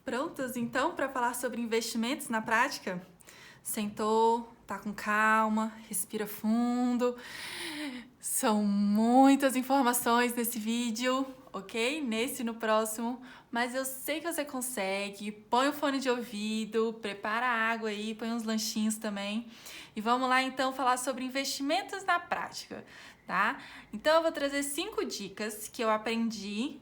Prontos então para falar sobre investimentos na prática? Sentou, tá com calma, respira fundo. São muitas informações nesse vídeo, ok? Nesse e no próximo, mas eu sei que você consegue. Põe o fone de ouvido, prepara a água aí, põe uns lanchinhos também. E vamos lá então falar sobre investimentos na prática, tá? Então eu vou trazer 5 dicas que eu aprendi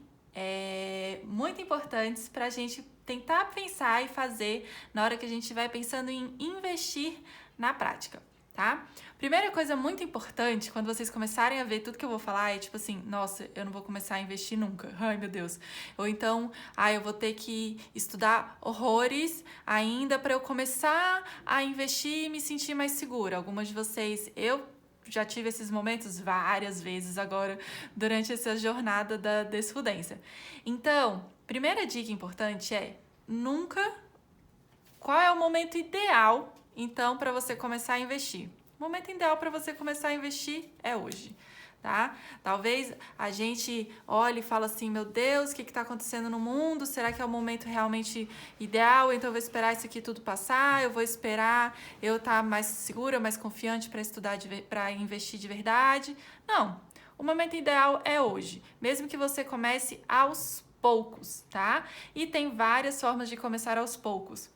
muito importantes para a gente tentar pensar e fazer na hora que a gente vai pensando em investir na prática, tá? Primeira coisa muito importante, quando vocês começarem a ver tudo que eu vou falar, é tipo assim, nossa, eu não vou começar a investir nunca, ai meu Deus. Ou então, eu vou ter que estudar horrores ainda para eu começar a investir e me sentir mais segura. Algumas de vocês, eu já tive esses momentos várias vezes agora durante essa jornada da desfudência. Então, primeira dica importante é nunca. Qual é o momento ideal, então, para você começar a investir? O momento ideal para você começar a investir é hoje, tá? Talvez a gente olhe e fale assim, meu Deus, o que está acontecendo no mundo? Será que é o momento realmente ideal? Então eu vou esperar isso aqui tudo passar, eu vou esperar eu estar mais segura, mais confiante para estudar, para investir de verdade. Não, o momento ideal é hoje, mesmo que você comece aos poucos, tá? E tem várias formas de começar aos poucos.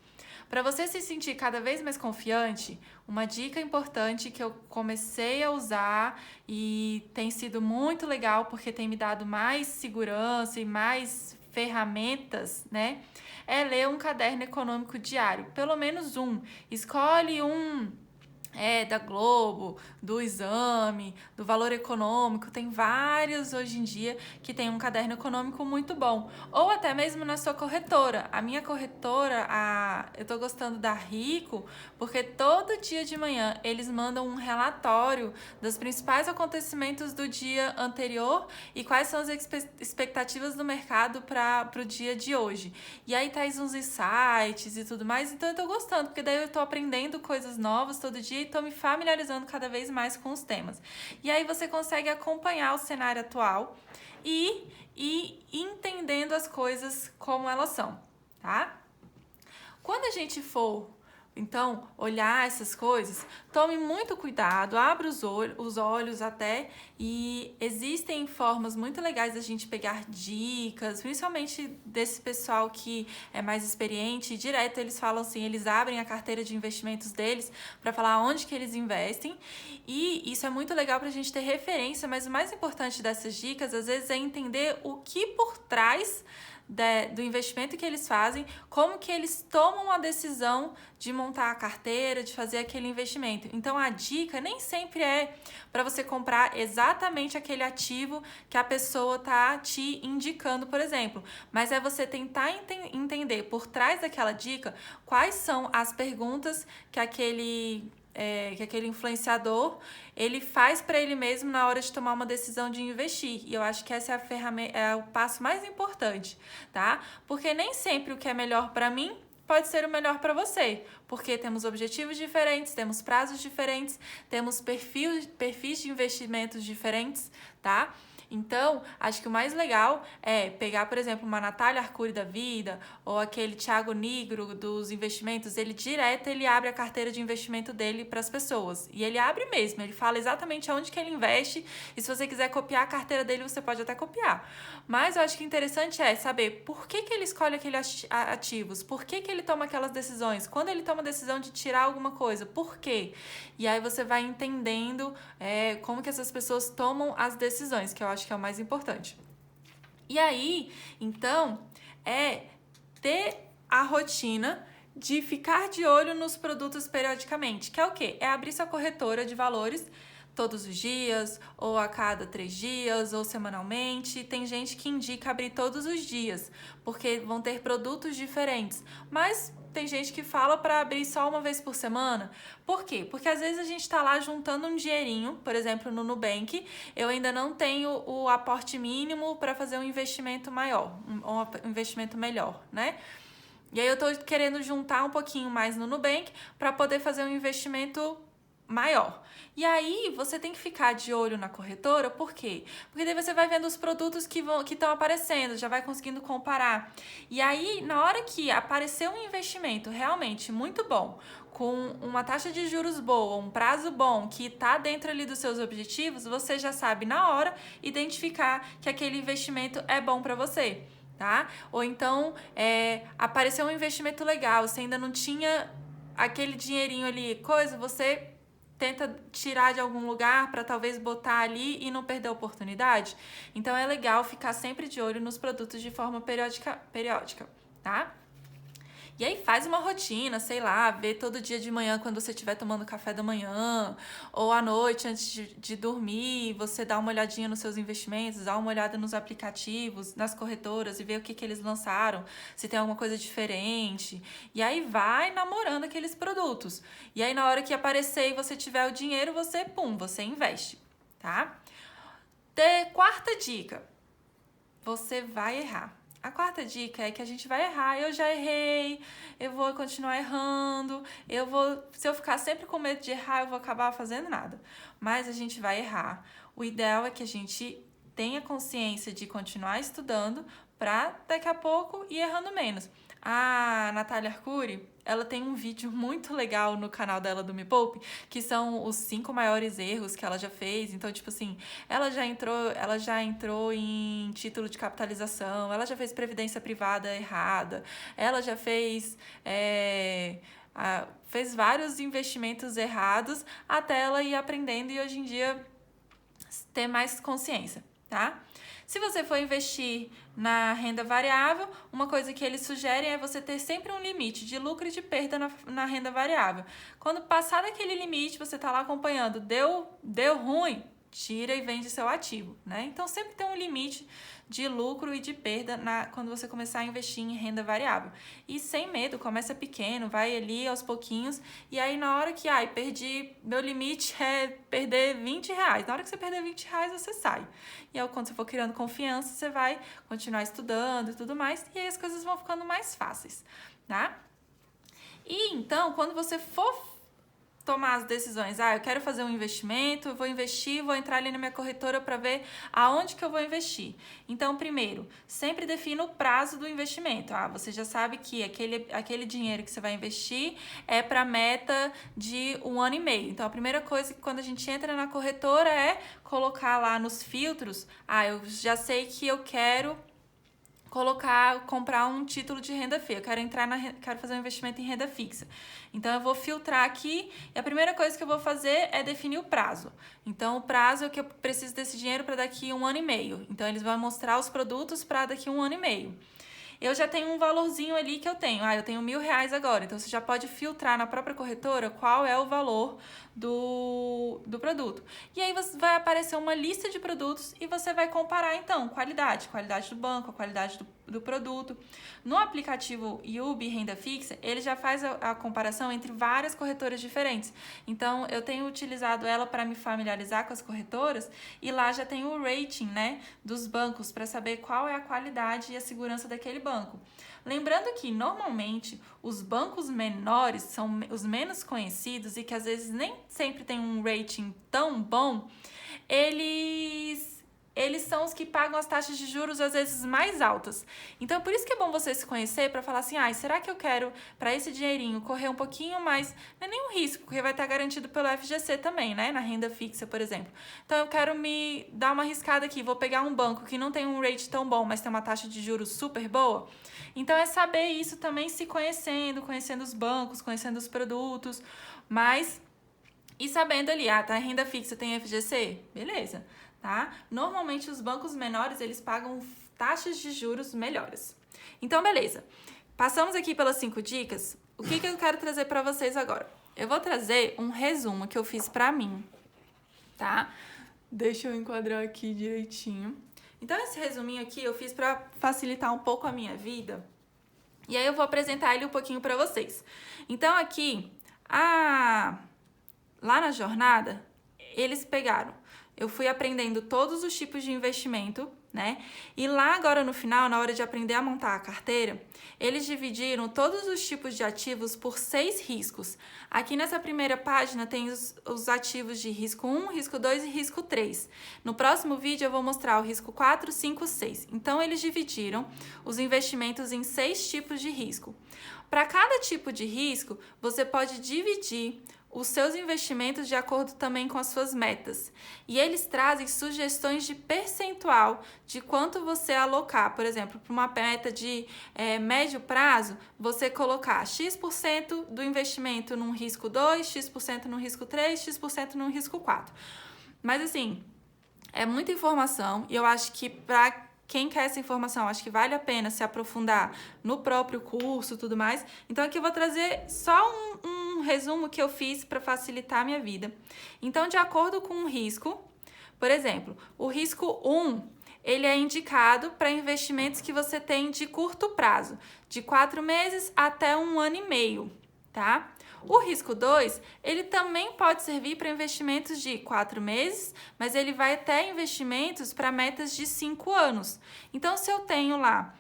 Para você se sentir cada vez mais confiante, uma dica importante que eu comecei a usar e tem sido muito legal porque tem me dado mais segurança e mais ferramentas, né? É ler um caderno econômico diário, pelo menos um. Escolhe um da Globo, do Exame, do Valor Econômico, tem vários hoje em dia que tem um caderno econômico muito bom. Ou até mesmo na sua corretora. A minha corretora, eu tô gostando da Rico, porque todo dia de manhã eles mandam um relatório dos principais acontecimentos do dia anterior e quais são as expectativas do mercado para o dia de hoje. E aí traz uns insights e tudo mais, então eu tô gostando, porque daí eu tô aprendendo coisas novas todo dia e tô me familiarizando cada vez mais com os temas. E aí você consegue acompanhar o cenário atual e entendendo as coisas como elas são, tá? Quando a gente for, então, olhar essas coisas, tome muito cuidado, abra os olhos até, e existem formas muito legais da gente pegar dicas, principalmente desse pessoal que é mais experiente, direto eles falam assim, eles abrem a carteira de investimentos deles para falar onde que eles investem, e isso é muito legal para a gente ter referência, mas o mais importante dessas dicas, às vezes, é entender o que por trás do investimento que eles fazem, como que eles tomam a decisão de montar a carteira, de fazer aquele investimento. Então a dica nem sempre é para você comprar exatamente aquele ativo que a pessoa tá te indicando, por exemplo, mas é você tentar entender por trás daquela dica quais são as perguntas que aquele influenciador ele faz para ele mesmo na hora de tomar uma decisão de investir. E eu acho que essa é a ferramenta, é o passo mais importante, tá? Porque nem sempre o que é melhor para mim pode ser o melhor para você, porque temos objetivos diferentes, temos prazos diferentes, temos perfis de investimentos diferentes, tá? Então, acho que o mais legal é pegar, por exemplo, uma Natália Arcuri da vida ou aquele Thiago Nigro dos investimentos, ele abre a carteira de investimento dele para as pessoas. E ele abre mesmo, ele fala exatamente aonde que ele investe e se você quiser copiar a carteira dele, você pode até copiar. Mas eu acho que interessante é saber por que ele escolhe aqueles ativos, por que ele toma aquelas decisões, quando ele toma a decisão de tirar alguma coisa, por quê? E aí você vai entendendo como que essas pessoas tomam as decisões, que eu acho que é o mais importante. E aí, então, é ter a rotina de ficar de olho nos produtos periodicamente, que é o quê? É abrir sua corretora de valores todos os dias, ou a cada 3 dias, ou semanalmente. Tem gente que indica abrir todos os dias, porque vão ter produtos diferentes. Mas tem gente que fala para abrir só uma vez por semana. Por quê? Porque às vezes a gente está lá juntando um dinheirinho, por exemplo, no Nubank, eu ainda não tenho o aporte mínimo para fazer um investimento maior, um investimento melhor, né? E aí eu tô querendo juntar um pouquinho mais no Nubank para poder fazer um investimento maior. E aí você tem que ficar de olho na corretora, por quê? Porque daí você vai vendo os produtos que estão aparecendo, já vai conseguindo comparar. E aí, na hora que aparecer um investimento realmente muito bom, com uma taxa de juros boa, um prazo bom, que está dentro ali dos seus objetivos, você já sabe na hora identificar que aquele investimento é bom para você. Tá? Ou então, apareceu um investimento legal, você ainda não tinha aquele dinheirinho ali, você tenta tirar de algum lugar para talvez botar ali e não perder a oportunidade. Então é legal ficar sempre de olho nos produtos de forma periódica, tá? E aí faz uma rotina, sei lá, vê todo dia de manhã quando você estiver tomando café da manhã, ou à noite antes de dormir, você dá uma olhadinha nos seus investimentos, dá uma olhada nos aplicativos, nas corretoras e vê o que eles lançaram, se tem alguma coisa diferente. E aí vai namorando aqueles produtos. E aí na hora que aparecer e você tiver o dinheiro, você investe, tá? Quarta dica, você vai errar. A quarta dica é que a gente vai errar. Eu já errei, eu vou continuar errando, se eu ficar sempre com medo de errar, eu vou acabar fazendo nada. Mas a gente vai errar. O ideal é que a gente tenha consciência de continuar estudando para daqui a pouco ir errando menos. A Natália Arcuri, ela tem um vídeo muito legal no canal dela do Me Poupe, que são os 5 maiores erros que ela já fez. Então, tipo assim, ela já entrou em título de capitalização, ela já fez previdência privada errada, ela já fez vários investimentos errados até ela ir aprendendo e hoje em dia ter mais consciência, tá? Se você for investir na renda variável, uma coisa que eles sugerem é você ter sempre um limite de lucro e de perda na renda variável. Quando passar daquele limite, você está lá acompanhando, deu ruim, tira e vende seu ativo, né? Então, sempre tem um limite de lucro e de perda quando você começar a investir em renda variável. E sem medo, começa pequeno, vai ali aos pouquinhos, e aí na hora que, perdi, meu limite é perder R$20. Na hora que você perder R$20, você sai. E aí, quando você for criando confiança, você vai continuar estudando e tudo mais, e aí as coisas vão ficando mais fáceis, tá? E então, quando você for tomar as decisões, eu quero fazer um investimento, eu vou investir, vou entrar ali na minha corretora para ver aonde que eu vou investir. Então, primeiro, sempre defina o prazo do investimento. Você já sabe que aquele dinheiro que você vai investir é para meta de 1 ano e meio. Então, a primeira coisa que quando a gente entra na corretora é colocar lá nos filtros, eu já sei que eu quero comprar um título de renda fixa, quero fazer um investimento em renda fixa. Então, eu vou filtrar aqui e a primeira coisa que eu vou fazer é definir o prazo. Então, o prazo é que eu preciso desse dinheiro para daqui 1 ano e meio. Então, eles vão mostrar os produtos para daqui 1 ano e meio. Eu já tenho um valorzinho ali que eu tenho. Eu tenho R$1.000 agora. Então, você já pode filtrar na própria corretora qual é o valor do produto. E aí vai aparecer uma lista de produtos e você vai comparar, então, qualidade do banco, a qualidade do produto. No aplicativo Yubi Renda Fixa, ele já faz a comparação entre várias corretoras diferentes. Então, eu tenho utilizado ela para me familiarizar com as corretoras e lá já tem o rating, né, dos bancos para saber qual é a qualidade e a segurança daquele banco. Lembrando que, normalmente, os bancos menores são os menos conhecidos e que, às vezes, nem sempre tem um rating tão bom, eles são os que pagam as taxas de juros, às vezes, mais altas. Então, por isso que é bom você se conhecer para falar assim, será que eu quero, para esse dinheirinho, correr um pouquinho mais? Não é nenhum risco, porque vai estar garantido pelo FGC também, né? Na renda fixa, por exemplo. Então, eu quero me dar uma arriscada aqui, vou pegar um banco que não tem um rate tão bom, mas tem uma taxa de juros super boa. Então, é saber isso também se conhecendo os bancos, conhecendo os produtos, e sabendo ali, tá, renda fixa tem FGC? Beleza, tá? Normalmente, os bancos menores, eles pagam taxas de juros melhores. Então, beleza. Passamos aqui pelas 5 dicas. O que eu quero trazer para vocês agora? Eu vou trazer um resumo que eu fiz para mim, tá? Deixa eu enquadrar aqui direitinho. Então, esse resuminho aqui eu fiz para facilitar um pouco a minha vida. E aí eu vou apresentar ele um pouquinho para vocês. Então, aqui, lá na jornada, eles pegaram eu fui aprendendo todos os tipos de investimento, né? E lá agora no final, na hora de aprender a montar a carteira, eles dividiram todos os tipos de ativos por 6 riscos. Aqui nessa primeira página tem os ativos de risco 1, risco 2 e risco 3. No próximo vídeo eu vou mostrar o risco 4, 5, 6. Então eles dividiram os investimentos em 6 tipos de risco. Para cada tipo de risco, você pode dividir os seus investimentos de acordo também com as suas metas. E eles trazem sugestões de percentual de quanto você alocar. Por exemplo, para uma meta de médio prazo, você colocar X% do investimento num risco 2, X% no risco 3, X% no risco 4. Mas assim, é muita informação e eu acho que para quem quer essa informação, acho que vale a pena se aprofundar no próprio curso e tudo mais. Então aqui eu vou trazer só um resumo que eu fiz para facilitar a minha vida. Então, de acordo com o risco, por exemplo, o risco 1, ele é indicado para investimentos que você tem de curto prazo, de 4 meses até 1 ano e meio, tá? O risco 2, ele também pode servir para investimentos de 4 meses, mas ele vai até investimentos para metas de 5 anos. Então, se eu tenho lá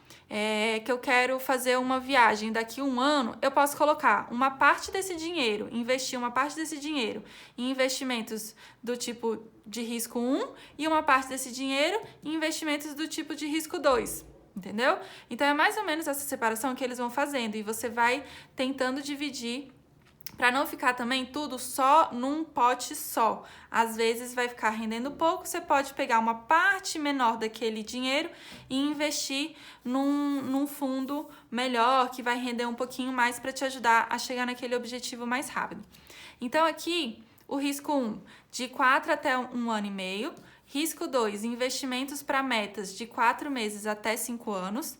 que eu quero fazer uma viagem daqui a 1 ano, eu posso colocar uma parte desse dinheiro, investir uma parte desse dinheiro em investimentos do tipo de risco 1 e uma parte desse dinheiro em investimentos do tipo de risco 2. Entendeu? Então, é mais ou menos essa separação que eles vão fazendo e você vai tentando dividir para não ficar também tudo só num pote só. Às vezes vai ficar rendendo pouco, você pode pegar uma parte menor daquele dinheiro e investir num fundo melhor, que vai render um pouquinho mais para te ajudar a chegar naquele objetivo mais rápido. Então aqui, o risco 1, de 4 até 1 ano e meio. Risco 2, investimentos para metas de 4 meses até 5 anos.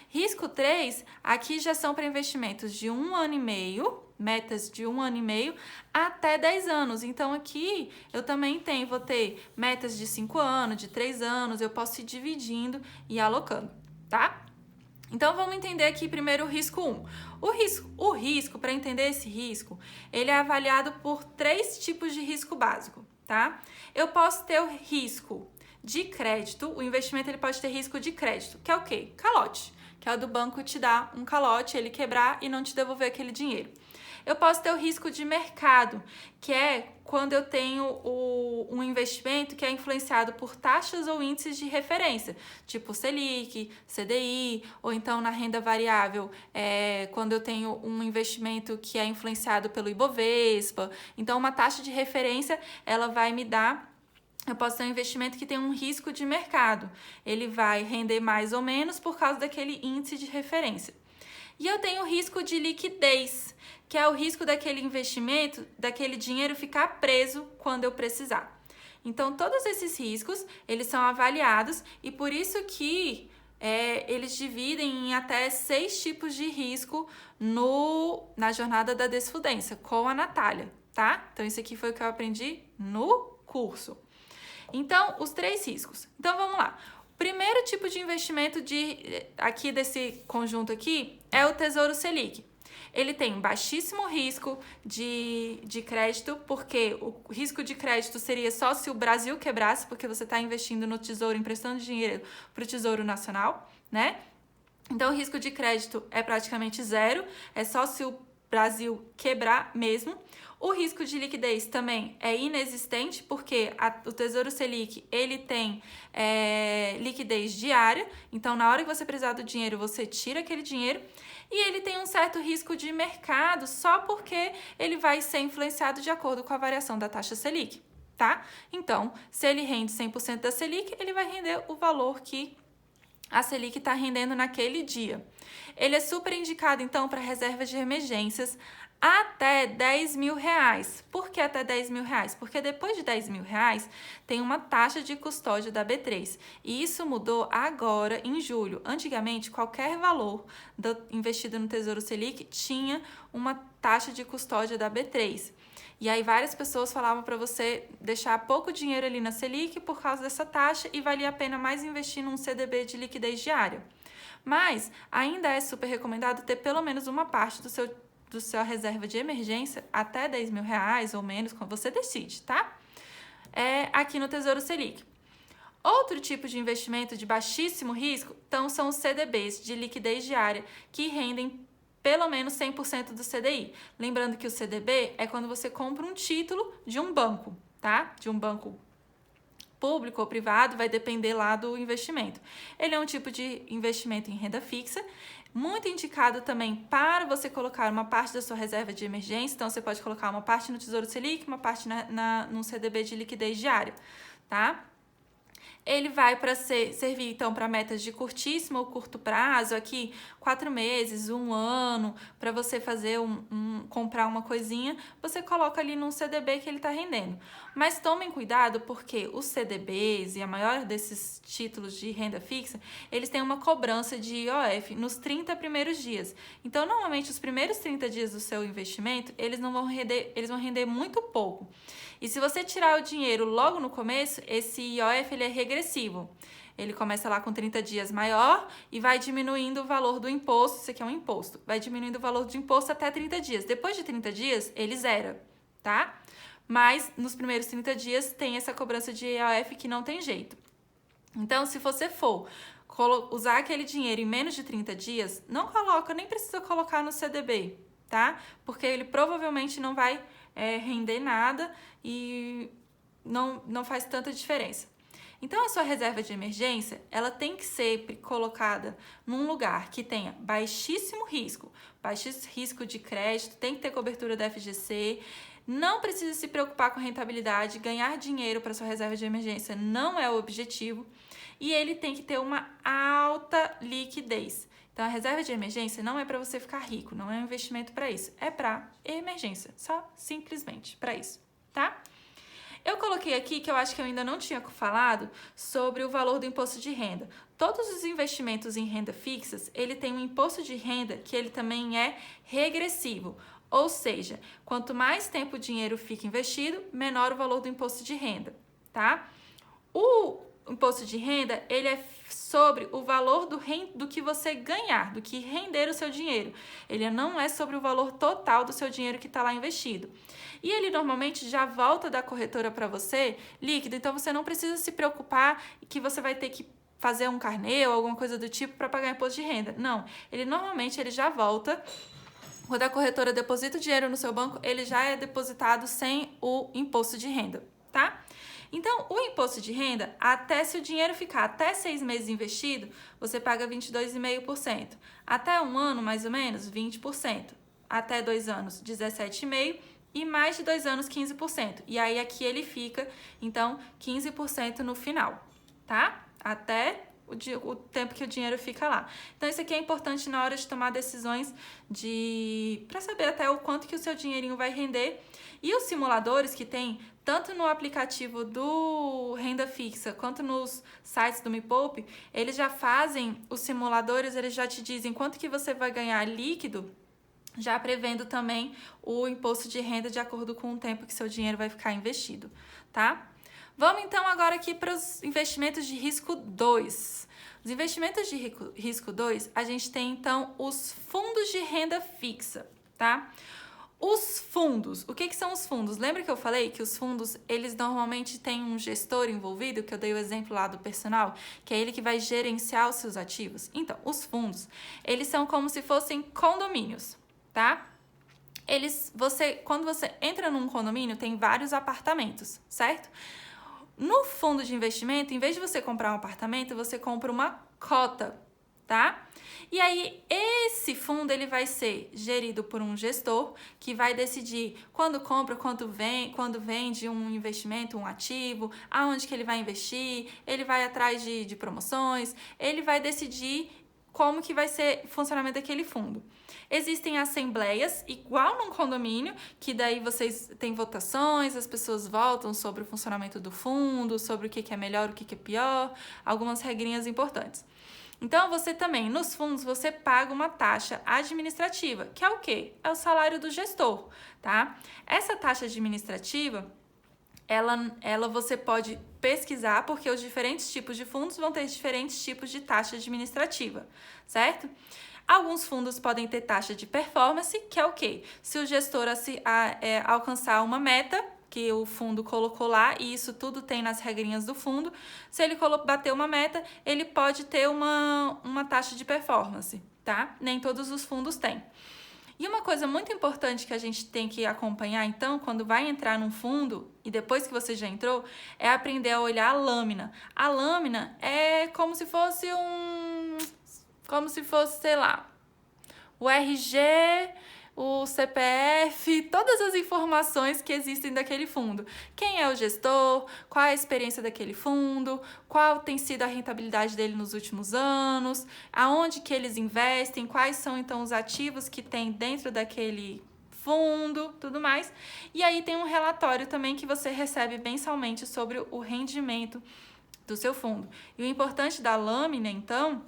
Risco 3, aqui já são para investimentos de 1 ano e meio, metas de 1 ano e meio até 10 anos. Então, aqui eu também vou ter metas de 5 anos, de 3 anos, eu posso ir dividindo e alocando, tá? Então, vamos entender aqui primeiro o risco 1. O risco, para entender esse risco, ele é avaliado por 3 tipos de risco básico, tá? Eu posso ter o risco de crédito, o investimento ele pode ter risco de crédito, que é o quê? Calote, que é o do banco te dar um calote, ele quebrar e não te devolver aquele dinheiro. Eu posso ter o risco de mercado, que é quando eu tenho um investimento que é influenciado por taxas ou índices de referência, tipo Selic, CDI, ou então na renda variável, quando eu tenho um investimento que é influenciado pelo Ibovespa. Então, uma taxa de referência, ela vai me dar. Eu posso ter um investimento que tem um risco de mercado. Ele vai render mais ou menos por causa daquele índice de referência. E eu tenho o risco de liquidez, que é o risco daquele investimento, daquele dinheiro ficar preso quando eu precisar. Então, todos esses riscos, eles são avaliados e por isso que eles dividem em até 6 tipos de risco na jornada da Desfudência, com a Natália, tá? Então, isso aqui foi o que eu aprendi no curso. Então, os 3 riscos. Então, vamos lá. O primeiro tipo de investimento aqui desse conjunto aqui é o Tesouro Selic. Ele tem baixíssimo risco de crédito, porque o risco de crédito seria só se o Brasil quebrasse, porque você está investindo no Tesouro, emprestando dinheiro para o Tesouro Nacional, né? Então, o risco de crédito é praticamente zero, é só se o Brasil quebrar mesmo. O risco de liquidez também é inexistente, porque o Tesouro Selic, ele tem liquidez diária, então na hora que você precisar do dinheiro, você tira aquele dinheiro, e ele tem um certo risco de mercado, só porque ele vai ser influenciado de acordo com a variação da taxa Selic, tá? Então, se ele rende 100% da Selic, ele vai render o valor que a Selic está rendendo naquele dia. Ele é super indicado, então, para reserva de emergências até R$10.000. Por que até R$10.000? Porque depois de R$10.000 tem uma taxa de custódia da B3. E isso mudou agora, em julho. Antigamente, qualquer valor investido no Tesouro Selic tinha uma taxa de custódia da B3. E aí várias pessoas falavam para você deixar pouco dinheiro ali na Selic por causa dessa taxa e valia a pena mais investir num CDB de liquidez diária. Mas ainda é super recomendado ter pelo menos uma parte do sua reserva de emergência até R$10.000 ou menos, como você decide, tá? aqui no Tesouro Selic. Outro tipo de investimento de baixíssimo risco são os CDBs de liquidez diária, que rendem pelo menos 100% do CDI. Lembrando que o CDB é quando você compra um título de um banco, tá? De um banco público ou privado, vai depender lá do investimento. Ele é um tipo de investimento em renda fixa, muito indicado também para você colocar uma parte da sua reserva de emergência. Então, você pode colocar uma parte no Tesouro Selic, uma parte num CDB de liquidez diária, tá? Ele vai servir, então, para metas de curtíssimo ou curto prazo, aqui 4 meses, 1 ano, para você fazer comprar uma coisinha, você coloca ali num CDB que ele está rendendo. Mas tomem cuidado, porque os CDBs e a maior desses títulos de renda fixa, eles têm uma cobrança de IOF nos 30 primeiros dias. Então, normalmente, os primeiros 30 dias do seu investimento, eles vão render muito pouco. E se você tirar o dinheiro logo no começo, esse IOF ele é regressivo. Ele começa lá com 30 dias maior e vai diminuindo o valor do imposto. Isso aqui é um imposto. Vai diminuindo o valor do imposto até 30 dias. Depois de 30 dias, ele zera, tá? Mas nos primeiros 30 dias tem essa cobrança de IOF que não tem jeito. Então, se você for usar aquele dinheiro em menos de 30 dias, não coloca, nem precisa colocar no CDB, tá? Porque ele provavelmente não vai render nada e não faz tanta diferença. Então, a sua reserva de emergência, ela tem que ser colocada num lugar que tenha baixíssimo risco de crédito, tem que ter cobertura da FGC, não precisa se preocupar com rentabilidade, ganhar dinheiro para sua reserva de emergência não é o objetivo, e ele tem que ter uma alta liquidez. Então, a reserva de emergência não é para você ficar rico, não é um investimento para isso, é para emergência, só simplesmente para isso, tá? Eu coloquei aqui que eu acho que eu ainda não tinha falado sobre o valor do imposto de renda. Todos os investimentos em renda fixas, ele tem um imposto de renda que ele também é regressivo, ou seja, quanto mais tempo o dinheiro fica investido, menor o valor do imposto de renda, tá? O imposto de renda, ele é sobre o valor do que você ganhar, do que render o seu dinheiro. Ele não é sobre o valor total do seu dinheiro que está lá investido. E ele normalmente já volta da corretora para você líquido, então você não precisa se preocupar que você vai ter que fazer um carnê ou alguma coisa do tipo para pagar imposto de renda. Não, ele normalmente já volta. Quando a corretora deposita o dinheiro no seu banco, ele já é depositado sem o imposto de renda, tá? Então, o imposto de renda, se o dinheiro ficar até 6 meses investido, você paga 22,5%. Até 1 ano, mais ou menos, 20%. Até 2 anos, 17,5%. E mais de 2 anos, 15%. E aí, aqui ele fica, então, 15% no final, tá? Até o tempo que o dinheiro fica lá. Então, isso aqui é importante na hora de tomar decisões para saber até o quanto que o seu dinheirinho vai render. E os simuladores que tem, tanto no aplicativo do Renda Fixa quanto nos sites do Me Poupe, eles já fazem, os simuladores, eles já te dizem quanto que você vai ganhar líquido, já prevendo também o imposto de renda de acordo com o tempo que seu dinheiro vai ficar investido, tá? Vamos então agora aqui para os investimentos de risco 2. Os investimentos de risco 2, a gente tem então os fundos de renda fixa, tá? Os fundos, o que são os fundos? Lembra que eu falei que os fundos, eles normalmente têm um gestor envolvido, que eu dei o exemplo lá do personal, que é ele que vai gerenciar os seus ativos? Então, os fundos, eles são como se fossem condomínios, tá? Quando você entra num condomínio, tem vários apartamentos, certo? No fundo de investimento, em vez de você comprar um apartamento, você compra uma cota, tá? E aí, esse fundo, ele vai ser gerido por um gestor que vai decidir quando compra, quando vende um investimento, um ativo, aonde que ele vai investir, ele vai atrás de promoções, ele vai decidir como que vai ser o funcionamento daquele fundo. Existem assembleias, igual num condomínio, que daí vocês têm votações, as pessoas votam sobre o funcionamento do fundo, sobre o que é melhor, o que é pior, algumas regrinhas importantes. Então, você também, nos fundos, você paga uma taxa administrativa, que é o quê? É o salário do gestor, tá? Essa taxa administrativa, ela você pode pesquisar, porque os diferentes tipos de fundos vão ter diferentes tipos de taxa administrativa, certo? Alguns fundos podem ter taxa de performance, que é o quê? Se o gestor alcançar uma meta, que o fundo colocou lá, e isso tudo tem nas regrinhas do fundo. Se ele bater uma meta, ele pode ter uma taxa de performance, tá? Nem todos os fundos têm. E uma coisa muito importante que a gente tem que acompanhar, então, quando vai entrar num fundo, e depois que você já entrou, é aprender a olhar a lâmina. A lâmina é como se fosse sei lá, o RG, o CPF, todas as informações que existem daquele fundo. Quem é o gestor, qual é a experiência daquele fundo, qual tem sido a rentabilidade dele nos últimos anos, aonde que eles investem, quais são então os ativos que tem dentro daquele fundo, tudo mais. E aí tem um relatório também que você recebe mensalmente sobre o rendimento do seu fundo. E o importante da lâmina, então,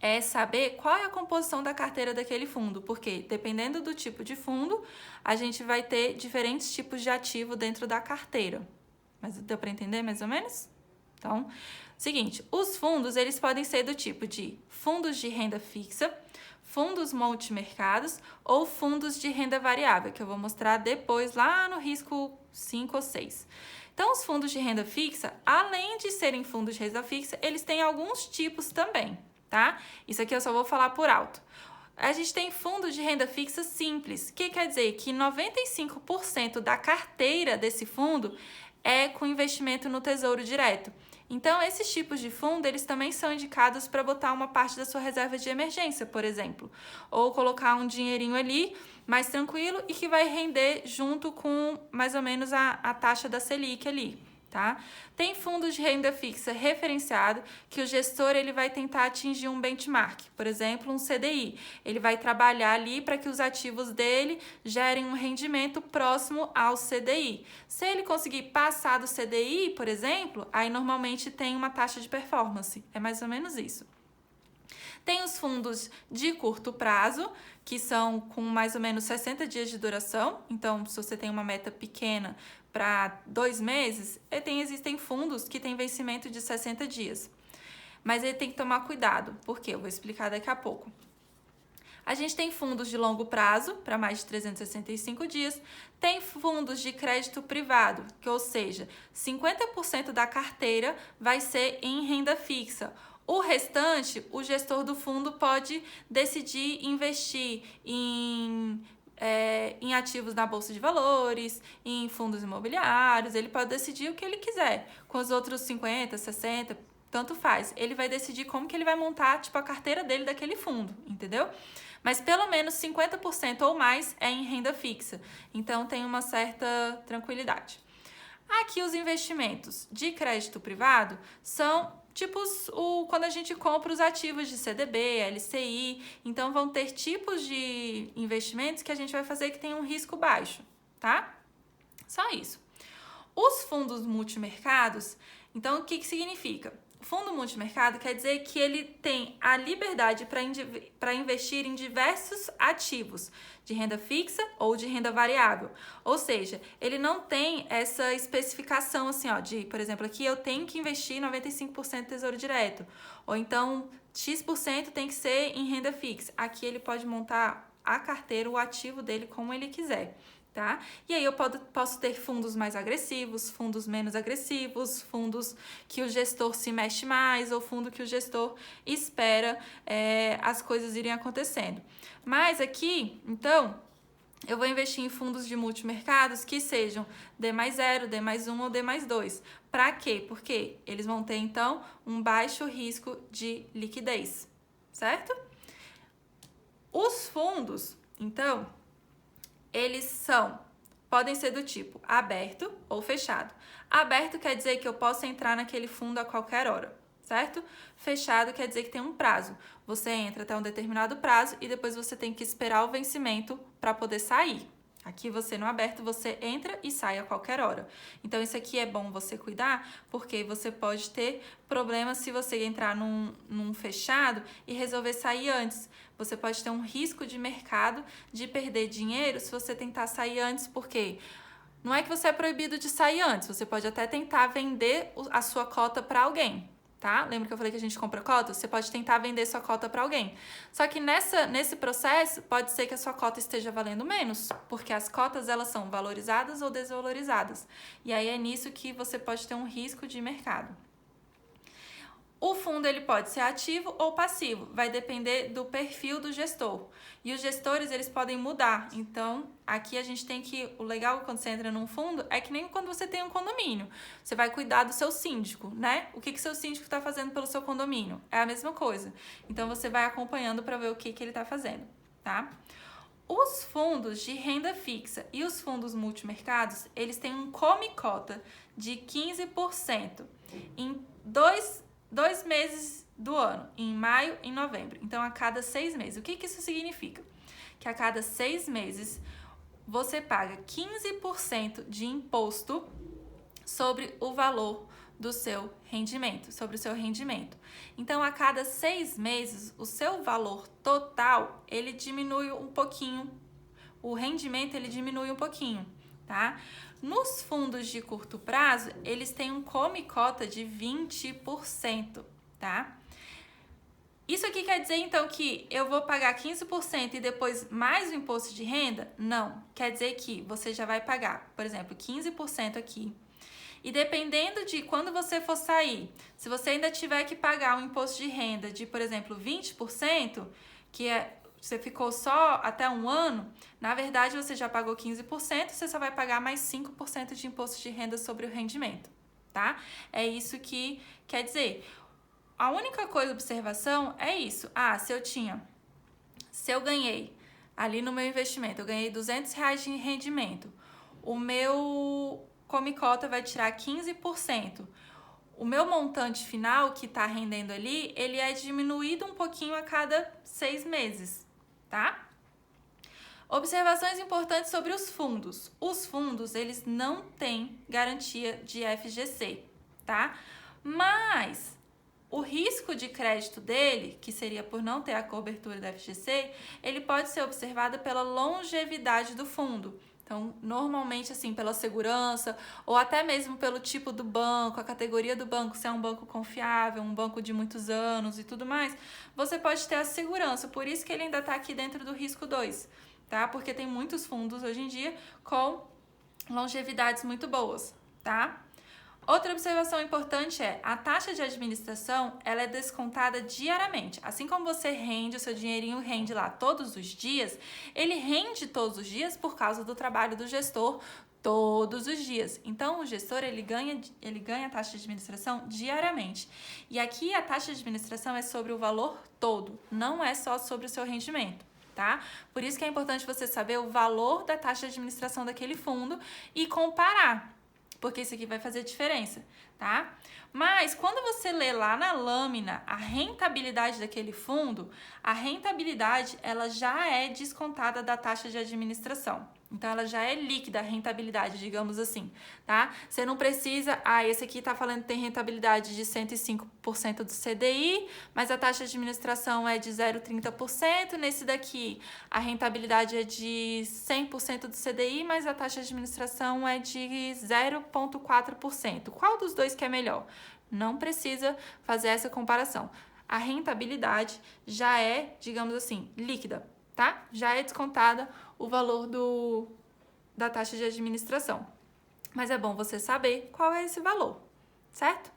é saber qual é a composição da carteira daquele fundo, porque dependendo do tipo de fundo, a gente vai ter diferentes tipos de ativo dentro da carteira. Mas deu para entender mais ou menos? Então, seguinte, os fundos, eles podem ser do tipo de fundos de renda fixa, fundos multimercados ou fundos de renda variável, que eu vou mostrar depois lá no risco 5 ou 6. Então, os fundos de renda fixa, além de serem fundos de renda fixa, eles têm alguns tipos também, tá? Isso aqui eu só vou falar por alto. A gente tem fundos de renda fixa simples, que quer dizer que 95% da carteira desse fundo é com investimento no Tesouro Direto. Então, esses tipos de fundo, eles também são indicados para botar uma parte da sua reserva de emergência, por exemplo. Ou colocar um dinheirinho ali, mais tranquilo, e que vai render junto com mais ou menos a taxa da Selic ali, tá? Tem fundos de renda fixa referenciado que o gestor ele vai tentar atingir um benchmark, por exemplo, um CDI. Ele vai trabalhar ali para que os ativos dele gerem um rendimento próximo ao CDI. Se ele conseguir passar do CDI, por exemplo, aí normalmente tem uma taxa de performance. É mais ou menos isso. Tem os fundos de curto prazo, que são com mais ou menos 60 dias de duração. Então, se você tem uma meta pequena para 2 meses, existem fundos que têm vencimento de 60 dias. Mas ele tem que tomar cuidado, porque eu vou explicar daqui a pouco. A gente tem fundos de longo prazo, para mais de 365 dias. Tem fundos de crédito privado, que, ou seja, 50% da carteira vai ser em renda fixa. O restante, o gestor do fundo pode decidir investir em ativos na Bolsa de Valores, em fundos imobiliários. Ele pode decidir o que ele quiser. Com os outros 50, 60, tanto faz. Ele vai decidir como que ele vai montar a carteira dele daquele fundo, entendeu? Mas pelo menos 50% ou mais é em renda fixa. Então tem uma certa tranquilidade. Aqui os investimentos de crédito privado são quando a gente compra os ativos de CDB, LCI, então vão ter tipos de investimentos que a gente vai fazer que tem um risco baixo, tá? Só isso. Os fundos multimercados, então o que significa? O fundo multimercado quer dizer que ele tem a liberdade para investir em diversos ativos de renda fixa ou de renda variável. Ou seja, ele não tem essa especificação assim, ó, por exemplo, aqui eu tenho que investir 95% Tesouro Direto. Ou então, X% tem que ser em renda fixa. Aqui ele pode montar a carteira, o ativo dele como ele quiser. Tá? E aí eu posso ter fundos mais agressivos, fundos menos agressivos, fundos que o gestor se mexe mais ou fundo que o gestor espera as coisas irem acontecendo. Mas aqui, então, eu vou investir em fundos de multimercados que sejam D+0, D+1 ou D+2. Para quê? Porque eles vão ter, então, um baixo risco de liquidez, certo? Os fundos, então, eles podem ser do tipo aberto ou fechado. Aberto quer dizer que eu posso entrar naquele fundo a qualquer hora, certo? Fechado quer dizer que tem um prazo. Você entra até um determinado prazo e depois você tem que esperar o vencimento para poder sair. Aqui você no aberto, você entra e sai a qualquer hora. Então isso aqui é bom você cuidar, porque você pode ter problemas se você entrar num fechado e resolver sair antes. Você pode ter um risco de mercado de perder dinheiro se você tentar sair antes, porque não é que você é proibido de sair antes, você pode até tentar vender a sua cota para alguém, tá? Lembra que eu falei que a gente compra cota? Você pode tentar vender sua cota para alguém. Só que nesse processo, pode ser que a sua cota esteja valendo menos, porque as cotas, elas são valorizadas ou desvalorizadas. E aí é nisso que você pode ter um risco de mercado. O fundo ele pode ser ativo ou passivo, vai depender do perfil do gestor. E os gestores eles podem mudar. Então, aqui a gente tem que, o legal quando você entra num fundo é que nem quando você tem um condomínio. Você vai cuidar do seu síndico, né? O que seu síndico está fazendo pelo seu condomínio? É a mesma coisa. Então, você vai acompanhando para ver o que ele está fazendo, tá? Os fundos de renda fixa e os fundos multimercados, eles têm um come-cota de 15% em dois meses do ano, em maio e novembro. Então, a cada 6 meses. O que isso significa? Que a cada 6 meses você paga 15% de imposto sobre o valor do seu rendimento, sobre o seu rendimento. Então, a cada 6 meses, o seu valor total, ele diminui um pouquinho, o rendimento, ele diminui um pouquinho, tá? Nos fundos de curto prazo, eles têm um come-cota de 20%, tá? Isso aqui quer dizer, então, que eu vou pagar 15% e depois mais o imposto de renda? Não. Quer dizer que você já vai pagar, por exemplo, 15% aqui. E dependendo de quando você for sair, se você ainda tiver que pagar um imposto de renda de, por exemplo, 20%, que você ficou só até um ano, na verdade você já pagou 15%, você só vai pagar mais 5% de imposto de renda sobre o rendimento, tá? É isso que quer dizer. A única coisa, observação, é isso. Se eu ganhei ali no meu investimento, eu ganhei R$200 de rendimento, o meu come-cota vai tirar 15%. O meu montante final que está rendendo ali, ele é diminuído um pouquinho a cada 6 meses, tá? Observações importantes sobre os fundos. Os fundos, eles não têm garantia de FGC, tá? Mas o risco de crédito dele, que seria por não ter a cobertura da FGC, ele pode ser observado pela longevidade do fundo. Então, normalmente, assim, pela segurança ou até mesmo pelo tipo do banco, a categoria do banco, se é um banco confiável, um banco de muitos anos e tudo mais, você pode ter a segurança. Por isso que ele ainda está aqui dentro do risco 2, tá? Porque tem muitos fundos hoje em dia com longevidades muito boas, tá? Outra observação importante é a taxa de administração, ela é descontada diariamente. Assim como você rende, o seu dinheirinho rende lá todos os dias, ele rende todos os dias por causa do trabalho do gestor todos os dias. Então, o gestor, ele ganha a taxa de administração diariamente. E aqui a taxa de administração é sobre o valor todo, não é só sobre o seu rendimento, tá? Por isso que é importante você saber o valor da taxa de administração daquele fundo e comparar, porque isso aqui vai fazer diferença, tá? Mas quando você lê lá na lâmina a rentabilidade daquele fundo, a rentabilidade ela já é descontada da taxa de administração. Então, ela já é líquida, a rentabilidade, digamos assim, tá? Você não precisa... esse aqui tá falando que tem rentabilidade de 105% do CDI, mas a taxa de administração é de 0,30%. Nesse daqui, a rentabilidade é de 100% do CDI, mas a taxa de administração é de 0,4%. Qual dos dois que é melhor? Não precisa fazer essa comparação. A rentabilidade já é, digamos assim, líquida, tá? Já é descontada o valor da taxa de administração. Mas é bom você saber qual é esse valor, certo?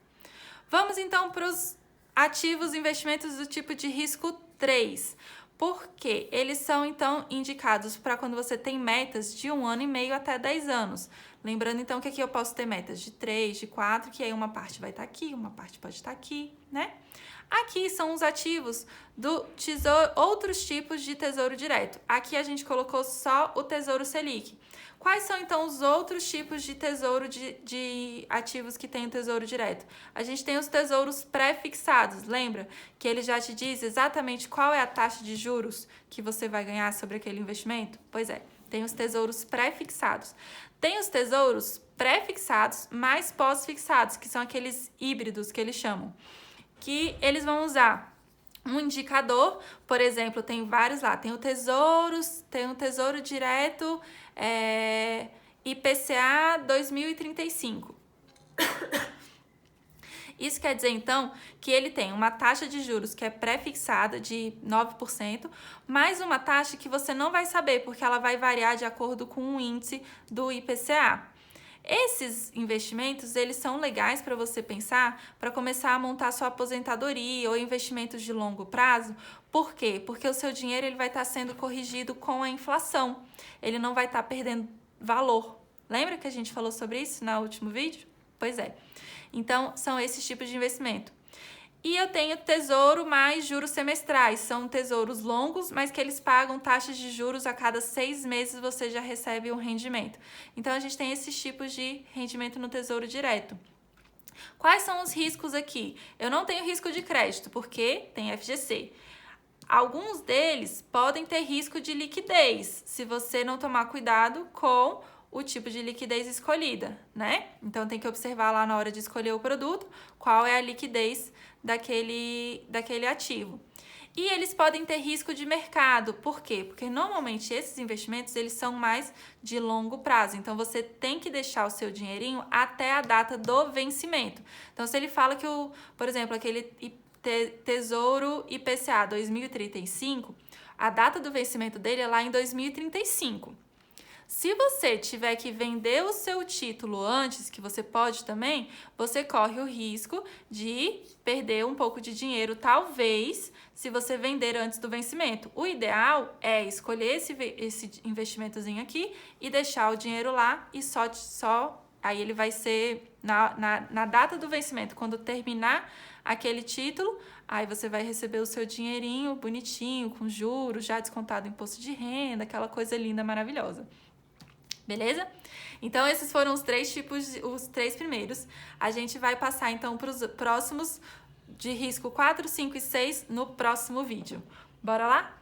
Vamos então para os ativos investimentos do tipo de risco 3. Porque eles são, então, indicados para quando você tem metas de 1 ano e meio até 10 anos. Lembrando, então, que aqui eu posso ter metas de 3, de 4, que aí uma parte vai estar aqui, uma parte pode estar aqui, né? Aqui são os ativos do tesouro, outros tipos de tesouro direto. Aqui a gente colocou só o Tesouro Selic. Quais são, então, os outros tipos de tesouro de ativos que tem o Tesouro Direto? A gente tem os tesouros pré-fixados, lembra? Que ele já te diz exatamente qual é a taxa de juros que você vai ganhar sobre aquele investimento? Pois é, tem os tesouros pré-fixados. Tem os tesouros pré-fixados mais pós-fixados, que são aqueles híbridos que eles chamam, que eles vão usar um indicador, por exemplo, tem vários lá, tem um Tesouro Direto IPCA 2035. Isso quer dizer, então, que ele tem uma taxa de juros que é pré-fixada de 9%, mais uma taxa que você não vai saber, porque ela vai variar de acordo com o índice do IPCA. Esses investimentos, eles são legais para você pensar, para começar a montar sua aposentadoria ou investimentos de longo prazo. Por quê? Porque o seu dinheiro ele vai estar sendo corrigido com a inflação. Ele não vai estar perdendo valor. Lembra que a gente falou sobre isso no último vídeo? Pois é. Então, são esses tipos de investimento. E eu tenho tesouro mais juros semestrais. São tesouros longos, mas que eles pagam taxas de juros a cada 6 meses você já recebe um rendimento. Então, a gente tem esses tipos de rendimento no tesouro direto. Quais são os riscos aqui? Eu não tenho risco de crédito, porque tem FGC. Alguns deles podem ter risco de liquidez, se você não tomar cuidado com o tipo de liquidez escolhida, né? Então, tem que observar lá na hora de escolher o produto, qual é a liquidez daquele ativo. E eles podem ter risco de mercado. Por quê? Porque normalmente esses investimentos, eles são mais de longo prazo. Então, você tem que deixar o seu dinheirinho até a data do vencimento. Então, se ele fala que, por exemplo, aquele Tesouro IPCA 2035, a data do vencimento dele é lá em 2035. Se você tiver que vender o seu título antes, que você pode também, você corre o risco de perder um pouco de dinheiro, talvez, se você vender antes do vencimento. O ideal é escolher esse investimentozinho aqui e deixar o dinheiro lá e só aí ele vai ser na data do vencimento, quando terminar aquele título, aí você vai receber o seu dinheirinho bonitinho, com juros, já descontado imposto de renda, aquela coisa linda, maravilhosa. Beleza? Então, esses foram os 3 tipos, os 3 primeiros. A gente vai passar, então, para os próximos de risco 4, 5 e 6 no próximo vídeo. Bora lá?